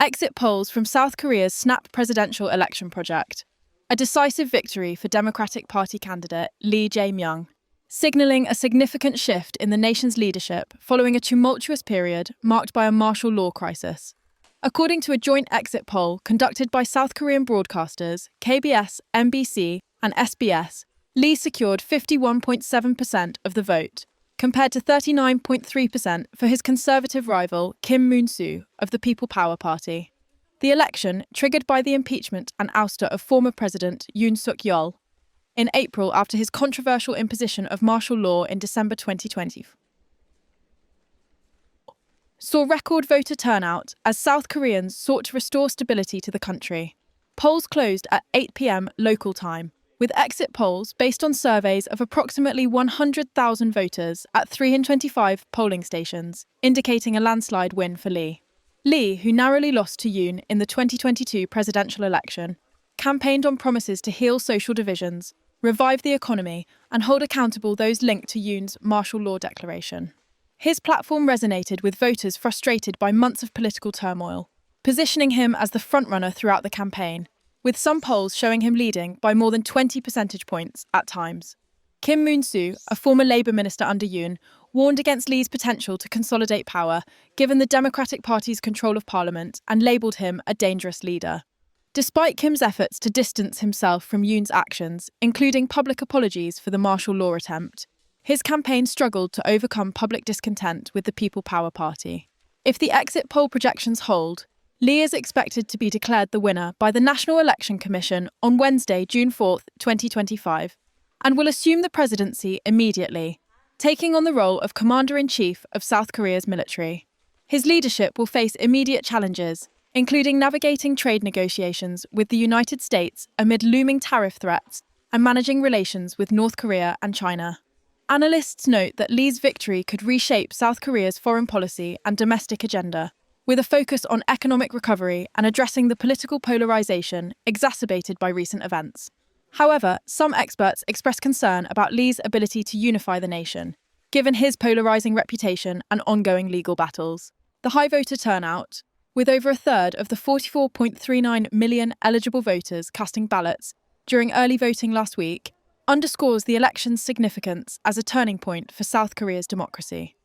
Exit polls from South Korea's snap presidential election project. A decisive victory for Democratic Party candidate Lee Jae-myung, signalling a significant shift in the nation's leadership following a tumultuous period marked by a martial law crisis. According to a joint exit poll conducted by South Korean broadcasters KBS, MBC, and SBS, Lee secured 51.7% of the vote, compared to 39.3% for his conservative rival Moon-soo of the People Power Party. The election, triggered by the impeachment and ouster of former President Yeol in April after his controversial imposition of martial law in December 2020, saw record voter turnout as South Koreans sought to restore stability to the country. Polls closed at 8 p.m. local time, with exit polls based on surveys of approximately 100,000 voters at 325 polling stations, indicating a landslide win for Lee. Lee, who narrowly lost to Yoon in the 2022 presidential election, campaigned on promises to heal social divisions, revive the economy, and hold accountable those linked to Yoon's martial law declaration. His platform resonated with voters frustrated by months of political turmoil, positioning him as the frontrunner throughout the campaign, with some polls showing him leading by more than 20 percentage points at times. Moon-soo, a former Labour minister under Yoon, warned against Lee's potential to consolidate power, given the Democratic Party's control of Parliament, and labelled him a dangerous leader. Despite Kim's efforts to distance himself from Yoon's actions, including public apologies for the martial law attempt, his campaign struggled to overcome public discontent with the People Power Party. If the exit poll projections hold, Lee is expected to be declared the winner by the National Election Commission on Wednesday, June 4, 2025, and will assume the presidency immediately, taking on the role of Commander-in-Chief of South Korea's military. His leadership will face immediate challenges, including navigating trade negotiations with the United States amid looming tariff threats and managing relations with North Korea and China. Analysts note that Lee's victory could reshape South Korea's foreign policy and domestic agenda, with a focus on economic recovery and addressing the political polarization exacerbated by recent events. However, some experts express concern about Lee's ability to unify the nation, given his polarizing reputation and ongoing legal battles. The high voter turnout, with over a third of the 44.39 million eligible voters casting ballots during early voting last week, underscores the election's significance as a turning point for South Korea's democracy.